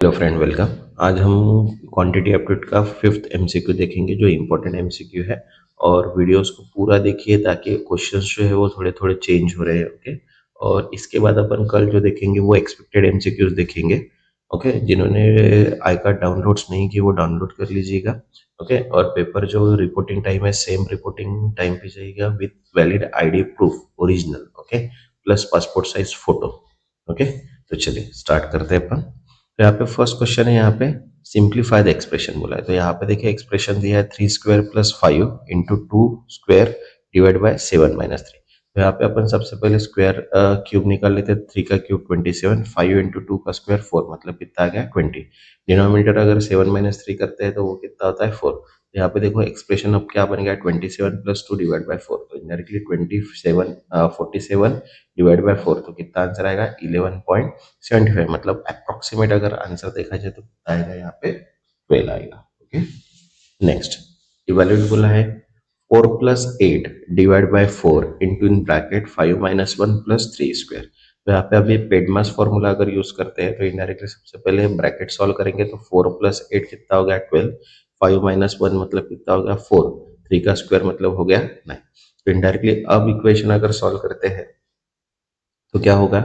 Hello friend, welcome. आज हम quantity aptitude का फिफ्थ एमसीक्यू देखेंगे जो इम्पोर्टेंट एमसीक्यू है। और वीडियोस को पूरा देखिए ताकि क्वेश्चंस जो है वो थोड़े थोड़े चेंज हो रहे हैं। ओके। और इसके बाद अपन कल जो देखेंगे वो एक्सपेक्टेड एमसीक्यूज देखेंगे। ओके। जिन्होंने आई कार्ड डाउनलोड्स नहीं किए वो डाउनलोड कर लीजिएगा। ओके। और पेपर जो रिपोर्टिंग टाइम है सेम रिपोर्टिंग टाइम पे जाइएगा with valid ID proof original. Okay. Plus passport size photo. Okay. तो चलिए स्टार्ट करते हैं अपन। तो यहाँ पे फर्स्ट क्वेश्चन है, यहाँ पे सिंप्लीफाई द एक्सप्रेशन बोला है। तो यहाँ पे देखिए एक्सप्रेशन दिया है 3² + 5 इंटू 2² डिवाइड बाय 7 - 3। तो यहाँ पे अपन सबसे पहले स्क्वायर क्यूब निकाल लेते हैं। 3 का क्यूब 27, 5 इंटू 2 का स्क्वायर 4, मतलब कितना आ गया 20। डिनोमिनेटर अगर 7 - 3 करते हैं तो वो कितना होता है 4। यहाँ पे देखो एक्सप्रेशन अब क्या बन गया 27 + 2 डिवाइड बाय 4। तो इनडायरेक्टली 47 डिवाइड बाय 4, तो कितना आंसर आएगा 11.75। मतलब अप्रोक्सीमेट अगर आंसर देखा जाए तो कितना आएगा यहाँ पे 12 आएगा। ओके। नेक्स्ट इवेल्यूट बोला है 4 + 8 divide by 4 into in bracket 5 - 1 + 3²। तो यहाँ पे अभी पेडमास फॉर्मूला अगर यूज करते हैं तो इनडायरेक्टली सबसे पहले ब्रैकेट सॉल्व करेंगे तो 4 + 8 कितना हो गया 12, 5 - 1 मतलब कितना हो गया 4, 3 का स्क्वायर मतलब हो गया 9। तो इनडायरेक्टली अब इक्वेशन अगर सॉल्व करते हैं तो क्या होगा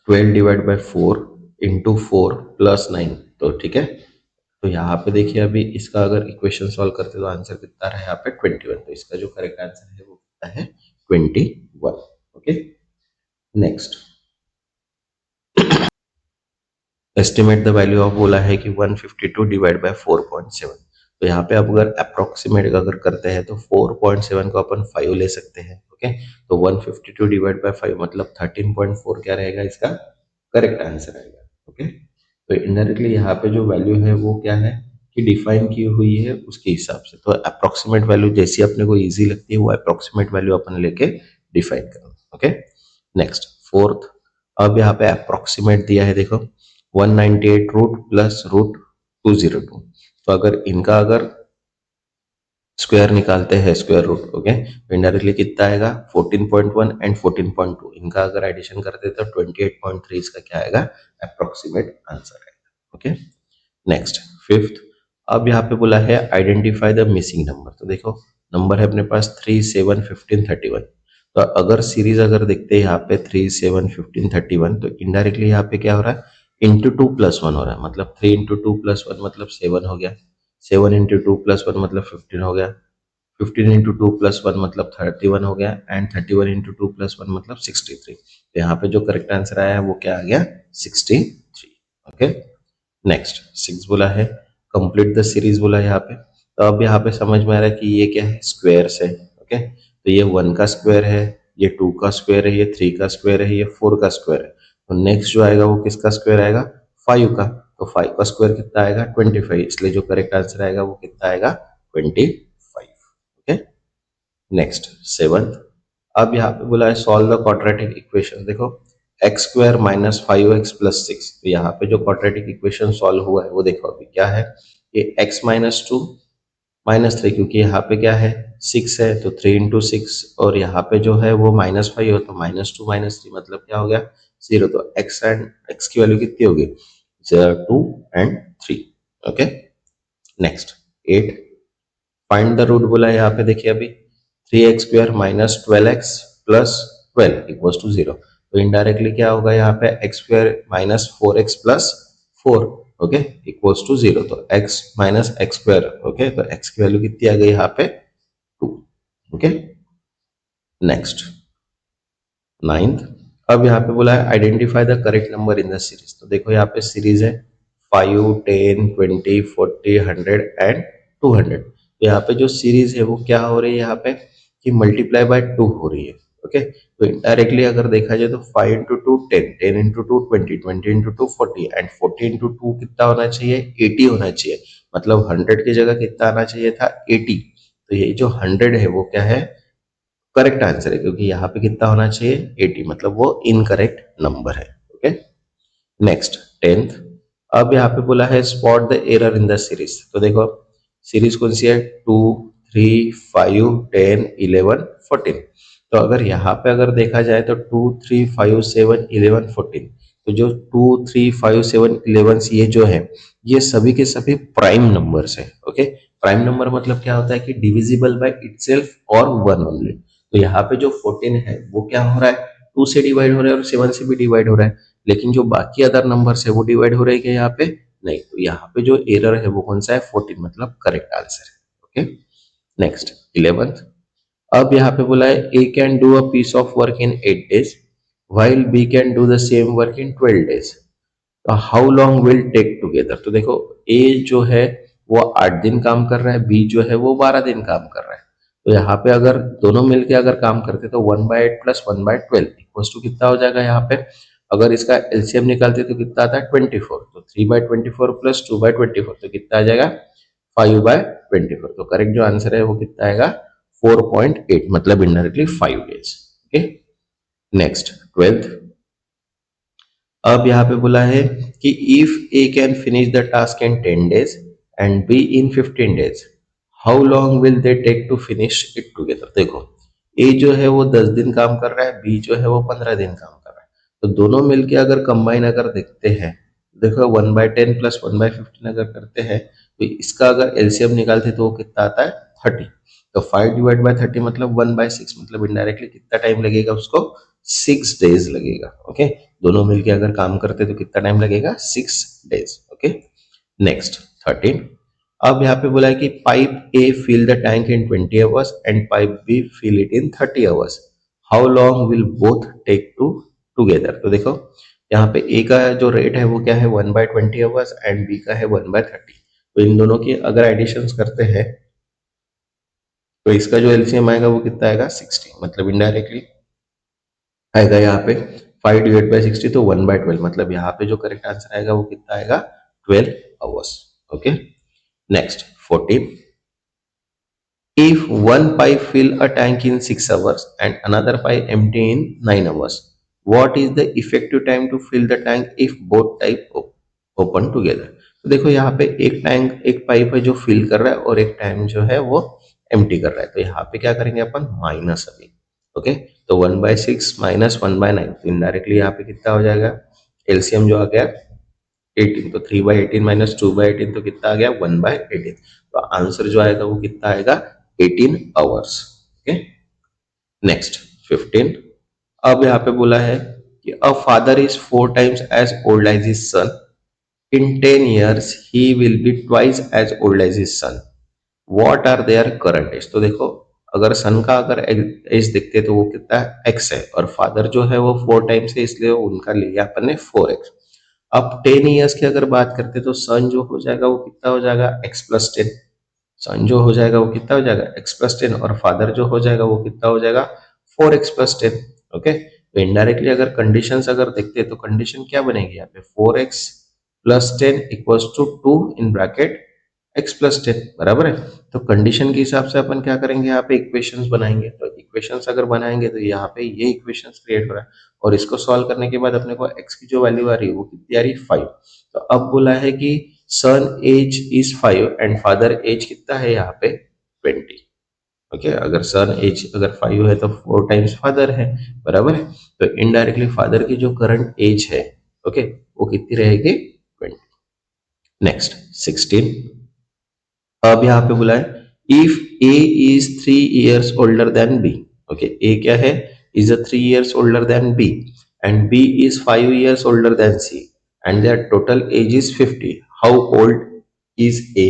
12 डिवाइड बाय 4 इंटू 4 + 9। तो ठीक है। तो यहाँ पे देखिए अभी इसका अगर इक्वेशन सॉल्व करते तो आंसर कितना रहा यहाँ पे 21। तो इसका जो करेक्ट आंसर है वो कितना है 21। Okay. Next estimate the value of बोला है कि 152 डिवाइड बाय 4.7। तो यहाँ पे अब अगर अप्रोक्सीमेट अगर करते हैं तो 4.7 को अपन 5 ले सकते हैं। ओके। तो 152 डिवाइड बाय 5 मतलब 13.4 क्या रहेगा इसका करेक्ट आंसर आएगा। ओके। तो इनडायरेक्टली यहाँ पे जो वैल्यू है वो क्या है कि डिफाइन की हुई है उसके हिसाब से। तो अप्रोक्सीमेट वैल्यू जैसी अपने को इजी लगती है वो अप्रोक्सीमेट वैल्यू अपन लेके डिफाइन करना। ओके। नेक्स्ट फोर्थ, अब यहाँ पे अप्रोक्सीमेट दिया है देखो 198 रूट प्लस रूट 202। तो अगर इनका अगर स्क्वायर निकालते हैं स्क्वायर रूट, ओके, तो इनडायरेक्टली कितना आएगा 14.1 एंड 14.2। इनका अगर एडिशन करते तो 28.3 इसका क्या आएगा अप्रोक्सीमेट आंसर आएगा। ओके। नेक्स्ट फिफ्थ, अब यहाँ पे बोला है आइडेंटिफाई द मिसिंग नंबर। तो देखो नंबर है अपने पास 3, 7, 15, 31। तो अगर सीरीज अगर देखते हैं यहाँ पे 3, 7, 15, 31, तो इनडायरेक्टली यहाँ पे क्या हो रहा है इंटू 2 + 1 हो रहा है। मतलब 3 इंटू 2 + 1 मतलब 7 हो गया, 7 इंटू 2 + 1 मतलब 15 हो गया, 15 इंटू 2 + 1 मतलब 31 हो गया, एंड 31 इंटू 2 + 1 मतलब 63। तो यहाँ पे जो करेक्ट आंसर आया है वो क्या आ गया 63। ओके। नेक्स्ट सिक्स बोला है कंप्लीट द सीरीज बोला है यहाँ पे। तो अब यहाँ पे समझ में आ रहा है कि ये क्या है स्क्वायर्स है। ओके। तो ये 1 का स्क्वायर है, ये 2 का स्क्वायर है, ये 3 का स्क्वायर है, ये 4 का स्क्वायर है। तो नेक्स्ट जो आएगा वो किसका स्क्वायर आएगा 5 का। तो 5 का स्क्वायर कितना आएगा 25, इसलिए जो करेक्ट आंसर आएगा वो कितना आएगा 25। ओके। नेक्स्ट सेवंथ, अब यहाँ पे बोला है सॉल्व द क्वाड्रेटिक इक्वेशन। देखो x² - 5x + 6। तो यहाँ पे जो क्वाड्रेटिक इक्वेशन सॉल्व हुआ है वो देखो अभी क्या है, ये x - 2 - 3, क्योंकि यहाँ पे क्या है 6 है तो 3 इंटू 6, और यहाँ पे जो है वो -5 हो तो -2 - 3 मतलब क्या हो गया 0। तो x की वैल्यू कितनी होगी 2 and 3। Okay. Next 8, find the root बोला है यहाँ पे देखिए अभी 3x² - 12x + 12 = 0। तो इनडायरेक्टली क्या होगा यहाँ पे x² - 4x + 4, ओके, = 0। तो x - x², ओके, तो x की वैल्यू कितनी आ गई यहाँ पे 2। ओके। नेक्स्ट नाइन्थ, अब यहाँ पे बोला है identify the correct number in the series. तो देखो यहाँ पे सीरीज है 5, 10, 20, 40, 100 एंड 200। तो यहाँ पे जो सीरीज है वो क्या हो रही है यहाँ पे कि मल्टीप्लाई बाय 2 हो रही है। ओके। तो इनडायरेक्टली अगर देखा जाए तो 5 into 2 10, 10 into 2 20, 20 into 2 40 and 40 into 2 कितना होना चाहिए 80 होना चाहिए। मतलब 100 की जगह कितना आना चाहिए था 80। तो ये जो 100 है वो क्या है करेक्ट आंसर है, क्योंकि यहाँ पे कितना होना चाहिए 80, मतलब वो इनकरेक्ट नंबर है। ओके। नेक्स्ट टेंथ, अब यहाँ पे बोला है spot the error in the series. तो देखो सीरीज कौन सी है 2, 3, 5, 10, 11, 14। तो अगर यहाँ पे अगर देखा जाए तो 2, 3, 5, 7, 11, 14, तो जो 2, 3, 5, 7, 11 ये जो है ये सभी के सभी प्राइम नंबर्स है। ओके, प्राइम नंबर मतलब क्या होता है कि डिविजिबल बाय इटसेल्फ और वन ओनली। तो यहाँ पे जो 14 है वो क्या हो रहा है, 2 से डिवाइड हो रहा है और 7 से भी डिवाइड हो रहा है, लेकिन जो बाकी अदर नंबर्स है वो डिवाइड हो रहे हैं क्या यहाँ पे, नहीं। तो यहाँ पे जो एरर है वो कौन सा है, 14, मतलब करेक्ट आंसर है। Okay, next 11th। अब यहाँ पे बोला है A can do a piece of work in 8 days while B can do the same work in 12 days, how long will take together. तो देखो ए जो है वो 8 दिन काम कर रहा है, बी जो है वो 12 दिन काम कर रहा है। तो यहाँ पे अगर दोनों मिलके अगर काम करते तो 1/8 प्लस 1/12 इक्वल टू कितना हो जाएगा यहाँ पे, अगर इसका एलसीएम निकालते तो कितना आता है 24। तो 3/24 प्लस 2/24 तो कितना आ जाएगा 5/24। तो करेक्ट जो आंसर है वो कितना आएगा 4.8, मतलब indirectly 5 days। Okay, next 12th। अब यहाँ पे बोला है कि if A can finish the task in 10 days and B in 15 days, how long will they take to finish it together. देखो ए जो है वो 10 दिन काम कर रहा है, बी जो है वो 15 दिन काम कर रहा है। तो दोनों मिलके अगर कंबाइन अगर देखते हैं, देखो 1/10 प्लस 1/15 अगर करते हैं तो इसका अगर एलसीएम निकालते तो वो कितना आता है 30। तो 5/30 मतलब 1/6, मतलब इनडायरेक्टली कितना टाइम लगेगा उसको 6 days लगेगा। ओके, दोनों मिलके अगर काम करते तो कितना टाइम लगेगा 6 days। Okay, next 13। अब यहाँ पे बोला है कि pipe A fill the tank in 20 hours and pipe B fill it in 30 hours, how long will both take to together. तो देखो यहाँ पे ए का जो रेट है वो क्या है 1/20 hours एंड बी का है 1/30। तो इन दोनों की अगर एडिशन करते हैं तो इसका जो एलसीएम आएगा वो कितना आएगा 60, मतलब इनडायरेक्टली आएगा यहाँ पे 5/60 तो 1/12, मतलब यहाँ पे जो करेक्ट आंसर आएगा वो कितना आएगा 12 hours। Okay, next 14। If one pipe fill a tank in 6 hours and another pipe empty in 9 hours, what is the effective time to fill the tank if both type open together? तो देखो यहाँ पे एक tank एक pipe है जो fill कर रहा है और एक टैंक जो है वो एम्प्टी कर रहा है। तो यहाँ पे क्या करेंगे अपन माइनस अभी। ओके, तो 1/6 माइनस 1/9, तो इनडायरेक्टली यहाँ पे कितना हो जाएगा एलसीएम जो आ गया 18। तो 3/18 माइनस 2/18 तो कितना आ गया 1/18। तो आंसर जो आएगा वो कितना आएगा 18 आवर्स। Okay, next 15। अब यहाँ पे बोला है कि a father is 4 times as old as his son, in 10 years he will be twice as old as his son, what are their current age. तो देखो अगर सन का अगर एज देखते तो वो कितना एक्स है और फादर जो है वो 4 times है, इसलिए उनका लिया अपन ने 4x। अब 10 years की अगर बात करते तो सन जो हो जाएगा वो कितना हो जाएगा x+10, सन जो हो जाएगा वो कितना हो जाएगा x+10 और फादर जो हो जाएगा वो कितना हो जाएगा 4x+10। ओके, तो इनडायरेक्टली अगर कंडीशंस अगर देखते हैं तो कंडीशन क्या बनेगी यहाँ पे 4x+10 equals to 2 in bracket x+10 बराबर है। तो कंडीशन के हिसाब से अपन क्या करेंगे यहाँ पे इक्वेशंस बनाएंगे। तो इक्वेशंस अगर बनाएंगे तो यहाँ पे ये इक्वेशंस क्रिएट हो रहा है और इसको सॉल्व करने के बाद अपने को x की जो वैल्यू आ रही है वो कितनी आ रही है 5। तो अब बोला है कि son age is 5 and father age कितना है यहाँ पे 20। ओके, अगर सन एज अगर 5 है तो 4 times फादर है बराबर है। तो इनडायरेक्टली फादर की जो करंट एज है ओके वो कितनी रहेगी 20। नेक्स्ट 16। अब यहाँ पे बोला है if A is 3 years older than B. Okay, A क्या है is a 3 years older than B and B is 5 years older than C and their total age is 50, how old is A.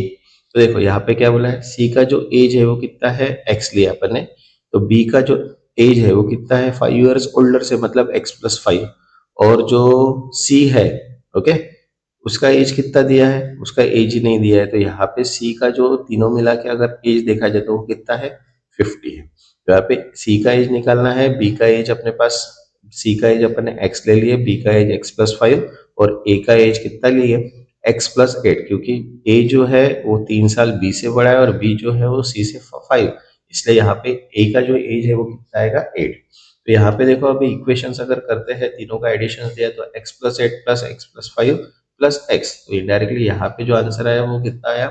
तो देखो यहाँ पे क्या बोला है सी का जो एज है वो कितना है एक्स लिया अपन ने, तो बी का जो एज है वो कितना है 5 years ओल्डर से मतलब x+5, और जो सी है ओके उसका एज कितना दिया है, उसका एज ही नहीं दिया है। तो यहाँ पे सी का जो तीनों मिला के अगर एज देखा जाए तो वो कितना है 50 है। तो यहाँ पे सी का एज निकालना है, बी का एज अपने पास सी का एज अपने एक्स ले लिए, बी का एज x+5 और ए का एज कितना लिए x+8, क्योंकि ए जो है वो 3 साल बी से बड़ा है और बी जो है वो सी से 5, इसलिए यहाँ पे ए का जो एज है वो कितना आएगा 8। तो यहाँ पे देखो अभी इक्वेशंस अगर करते हैं तीनों का एडिशन दिया तो x+8 plus x+5 plus x, तो इनडायरेक्टली यहाँ पे जो आंसर आया वो कितना आया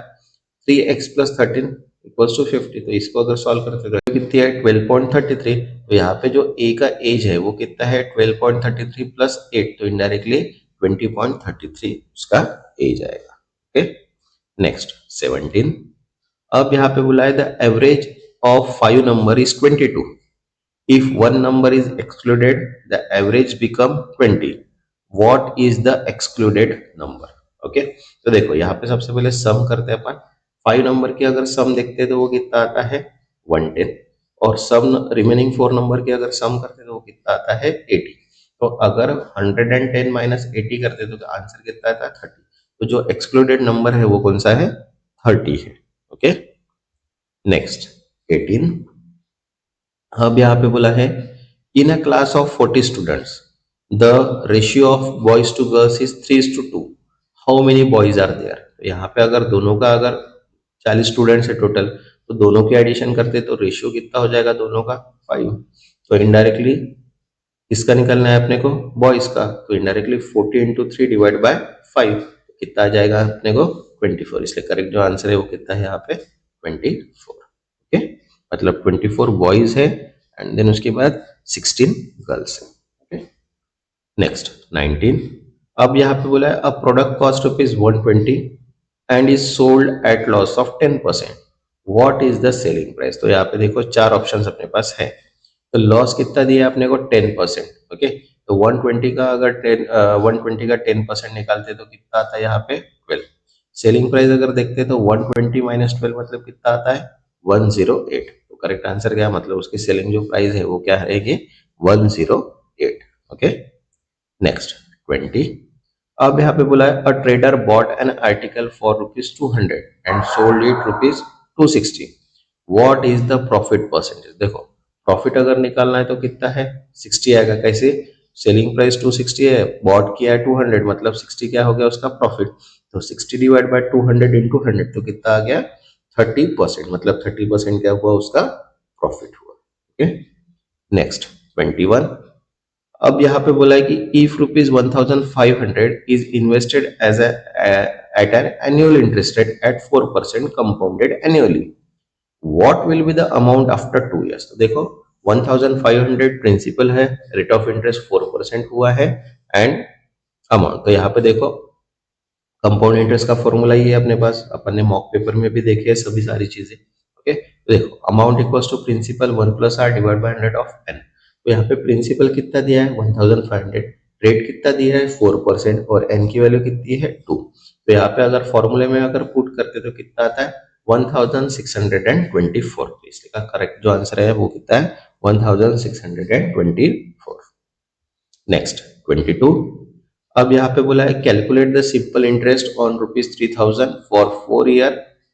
3x+13 इक्वल्स टू 50। तो इसको अगर सॉल्व करते तो कितनी है 12.33, तो यहाँ पे जो ए का एज है वो कितना है 12.33 प्लस 8, तो इनडायरेक्टली 20.33 उसका एज आएगा। Okay, next 17। अब यहाँ पे बोला है the average of 5 number is 22। If one number is excluded, the average become 20. What is the excluded number? Okay, तो देखो यहाँ पे सबसे पहले सम करते हैं अपन। 5 नंबर की अगर सम देखते हैं तो वो कितना आता है 110, और सम रिमेनिंग 4 नंबर की अगर सम करते हैं तो वो कितना आता है 80। तो अगर 110 माइनस 80 करते तो आंसर कितना आता है 30। तो जो एक्सक्लूडेड नंबर है वो कौन सा है 30 है। Okay, next 18। अब यहाँ पे बोला है in a class of 40 students the ratio of boys to girls is 3:2। How many boys are there. यहाँ पे अगर दोनों का अगर 40 स्टूडेंट्स है टोटल, तो दोनों की एडिशन करते तो रेशियो कितना हो जाएगा दोनों का 5। तो इनडायरेक्टली किसका निकलना है अपने को बॉयज का, तो इनडायरेक्टली 40 इंटू 3 डिवाइड बाय 5 कितना आ जाएगा अपने को 24। इसलिए करेक्ट जो आंसर है वो कितना है यहाँ पे 24। ओके, मतलब 24 बॉयज है एंड देन उसके बाद 16 गर्ल्स है। Okay, next 19। अब यहाँ पे बोला है a product cost ₹120 and is sold at loss of 10%। What is the selling price. तो यहाँ पे देखो चार ऑप्शंस अपने पास है। तो लॉस कितना दिया अपने को 10%। ओके, तो 120 का अगर 120 का 10% निकालते तो कितना आता है यहाँ पे 12। सेलिंग प्राइस अगर देखते तो 120 माइनस 12 मतलब कितना आता है 108। तो करेक्ट आंसर क्या मतलब उसकी सेलिंग जो प्राइस है वो क्या रहेगी 108। Okay, next 20। अब यहाँ पे बोला है a trader bot an article for ₹200 and sold it ₹260। What is the profit percentage. देखो प्रॉफिट अगर निकालना है तो कितना है 60 आएगा। कैसे, सेलिंग प्राइस 260 है, बॉट किया है 200, मतलब 60 क्या हो गया उसका प्रॉफिट। तो 60 डिवाइड बाय 200 इंटू 100 तो कितना आ गया 30%, मतलब 30% क्या हुआ उसका प्रॉफिट हुआ। Okay, next 21। अब यहाँ पे बोला है कि if ₹1500 is invested as at an annual interest rate at 4% compounded annually, what will be the amount after 2 years। तो देखो 1500 प्रिंसिपल है, रेट ऑफ इंटरेस्ट 4% हुआ है एंड अमाउंट। तो यहाँ पे देखो कंपाउंड इंटरेस्ट का फॉर्मूला ही है अपने पास, अपन ने मॉक पेपर में भी देखे है सभी सारी चीजें। ओके, तो देखो amount equals to principal 1+r divide by 100 of n। तो यहाँ पे प्रिंसिपल कितना दिया है 1500, रेट कितना दिया है 4% और n की वैल्यू कितनी है 2। तो यहाँ पे अगर फॉर्मूले में अगर पुट करते तो कितना आता है 1624। तो इसका करेक्ट जो आंसर है वो कितना है 1624। नेक्स्ट 22। अब यहाँ पे बोला है calculate the simple interest on ₹3000 for 4 year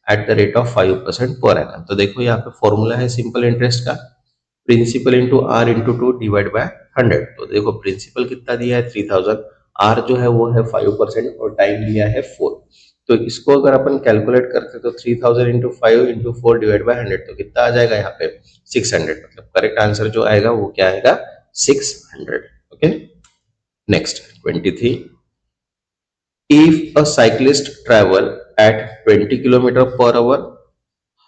at the rate of 5% per annum. तो देखो यहाँ पे फॉर्मूला है सिंपल इंटरेस्ट का, principal into R into 2 divide by 100। तो देखो प्रिंसिपल कितना दिया है 3000, आर जो है वो है 5% और टाइम दिया है 4। तो इसको अगर अपन कैलकुलेट करते तो 3000 इंटू 5 इंटू 4 डिवाइड बाय 100 तो कितना आ जाएगा यहाँ पे 600। मतलब करेक्ट आंसर जो आएगा वो क्या आएगा 600। Okay, next 23। If a cyclist travel at 20 kilometer per hour,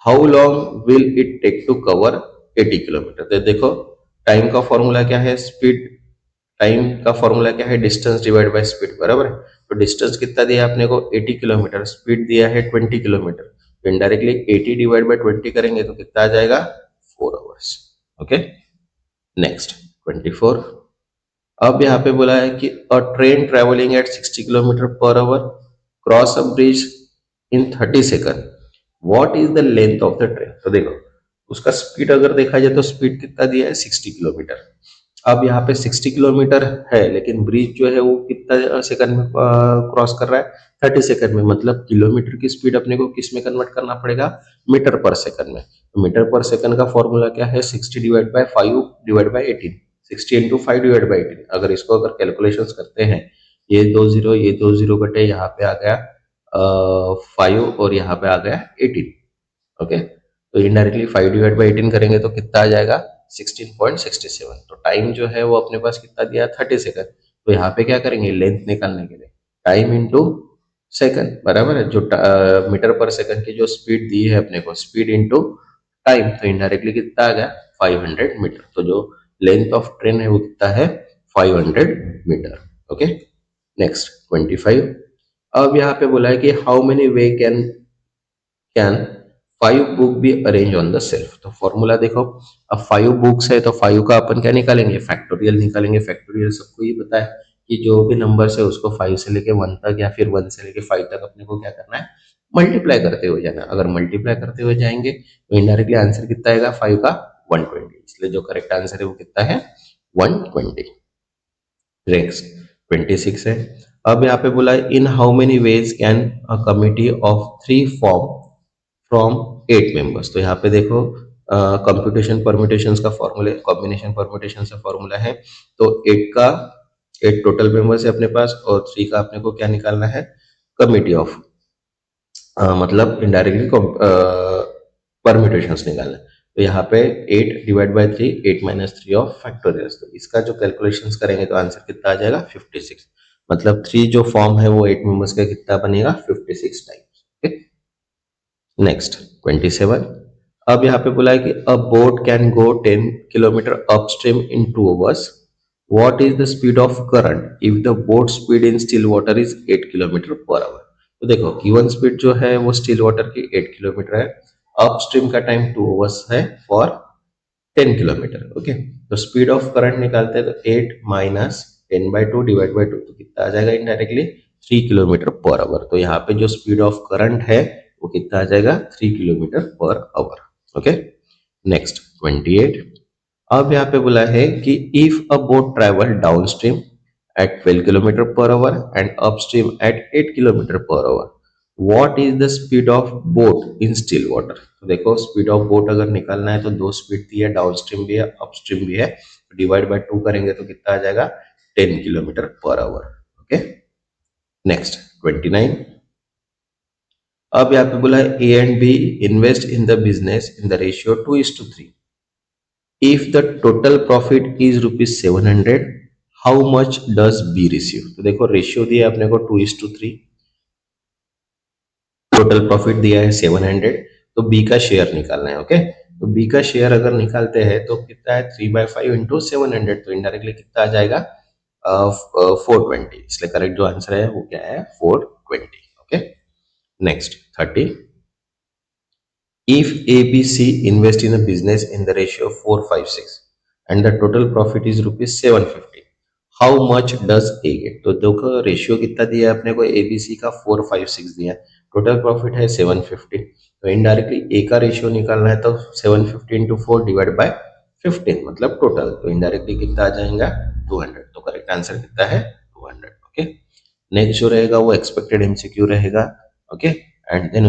how long will it take to cover 80 kilometre. तो देखो टाइम का फॉर्मूला क्या है स्पीड, टाइम का फॉर्मूला क्या है डिस्टेंस डिवाइड बाय स्पीड, बराबर है। तो डिस्टेंस कितना दिया आपने को 80 किलोमीटर, स्पीड दिया है 20 किलोमीटर, तो इनडायरेक्टली 80 डिवाइड बाय 20 करेंगे तो कितना आ जाएगा 4 आवर्स। Okay, next 24। अब यहाँ पे बोला है कि अ train travelling at 60 kilometre per our cross a bridge in 30 second, what is the length of the train. तो देखो उसका स्पीड अगर देखा जाए तो स्पीड कितना दिया है 60 किलोमीटर। अब यहाँ पे 60 किलोमीटर है लेकिन ब्रिज जो है वो कितना सेकंड में क्रॉस कर रहा है 30 सेकंड में, मतलब किलोमीटर की स्पीड अपने को किस में कन्वर्ट करना पड़ेगा मीटर पर सेकंड में। तो मीटर पर सेकंड का फॉर्मूला क्या है 60 divide by 5 divide by 18, 60 into 5 divide by 18। अगर इसको अगर कैलकुलेशन करते हैं ये 2 0 ये 2 0 बटे यहाँ पे आ गया 5 और यहाँ पे आ गया 18। ओके, तो इनडायरेक्टली 5 डिवाइड बाई 18 करेंगे तो कितना आ जाएगा 16.67। तो टाइम जो है वो अपने पास कितना दिया 30 सेकंड। तो यहाँ पे क्या करेंगे लेंथ निकालने के लिए टाइम इंटू सेकंड, बराबर है। जो मीटर पर सेकंड की जो स्पीड दी है अपने को स्पीड इंटू टाइम, तो इनडायरेक्टली कितना आ गया 500 मीटर। तो जो लेंथ ऑफ ट्रेन है वो कितना है 500 मीटर। Okay, next 25। अब यहाँ पे बोला है कि how many way can 5 book be arrange on the self. तो फॉर्मूला देखो, अब 5 बुक्स है तो 5 का अपन क्या निकालेंगे, फैक्टोरियल निकालेंगे। फैक्टोरियल सबको ये पता है कि जो भी नंबर्स है उसको 5 से लेके 1 तक या फिर 1 से लेके 5 तक अपने को क्या करना है, मल्टीप्लाई करते हुए जाना। अगर मल्टीप्लाई करते हुए जाएंगे तो इनडायरेक्टली आंसर कितना आएगा 5 का 120, इसलिए जो करेक्ट आंसर है वो कितना है 120। नेक्स्ट 26 है। अब यहाँ पे बोला है in how many ways can a committee of 3 form from 8 members. तो यहाँ पे देखो कंप्यूटेशन परम्यूटेशंस का फॉर्मूला, कॉम्बिनेशन परम्यूटेशन का फॉर्मूला है। तो 8 टोटल मेंबर्स है अपने पास और 3 का अपने को क्या निकालना है, कमिटी ऑफ, मतलब इनडायरेक्टली परम्यूटेशंस निकालना है। तो यहाँ पे 8 divide by 3, 8 minus 3 of factorials. तो इसका जो कैलकुलेशंस करेंगे तो आंसर कितना आ जाएगा 56। मतलब 3 जो फॉर्म है वो 8 मेंबर्स का कितना बनेगा 56 टाइम्स। Okay, next 27। अब यहाँ पे बोला है कि अ boat can go 10 kilometre upstream in 2 hours। What is the speed of current if the boat speed in still water is 8 kilometre per our. तो देखो गिवन स्पीड जो है वो स्टिल वाटर की 8 किलोमीटर है, अपस्ट्रीम का टाइम 2 hours है for 10 kilometre. Okay, तो स्पीड ऑफ करंट निकालते हैं तो 8 माइनस 10/2 डिवाइड बाई 2, तो कितना आ जाएगा इनडायरेक्टली 3 किलोमीटर पर आवर। तो यहाँ पे जो स्पीड ऑफ करंट है वो कितना आ जाएगा 3 kilometre per our. Okay, next 28। अब यहाँ पे बोला है कि if a boat travel downstream at 12 kilometre per hour and upstream at 8 kilometre per hour, what is the speed of boat in still water. तो देखो स्पीड ऑफ बोट अगर निकालना है तो दो स्पीड दी है, डाउन स्ट्रीम भी है अपस्ट्रीम भी है, डिवाइड बाय 2 करेंगे तो कितना आ जाएगा 10 kilometre per our. Okay, next 29। अब यहाँ पे बोला है A and B invest in the business in the ratio 2:3। If the total profit is ₹700, how much does B receive. तो देखो रेशियो दिया है अपने को 2:3, टोटल प्रॉफिट दिया है 700, तो बी का शेयर निकालना है। ओके, तो बी का शेयर अगर निकालते हैं तो कितना है 3/5 इंटू 700, तो इनडायरेक्टली कितना आ जाएगा 420, इसलिए करेक्ट जो आंसर है वो क्या है 420। Okay, next 30। If ABC invest in a business in the ratio of 4:5:6 and the total profit is ₹750, how much does A get। तो देखो रेशियो कितना दिया है अपने को, ABC का 4:5:6 दिया है, टोटल प्रॉफिट है 750, तो इनडायरेक्टली ए का रेशियो निकालना है तो 750 इंटू 4 डिवाइड बाय 15 मतलब टोटल, तो इनडायरेक्टली कितना आ जाएगा 200। तो करेक्ट आंसर कितना है 200। ओके, नेक्स्ट जो रहेगा वो एक्सपेक्टेड एमसीक्यू रहेगा। Okay, and then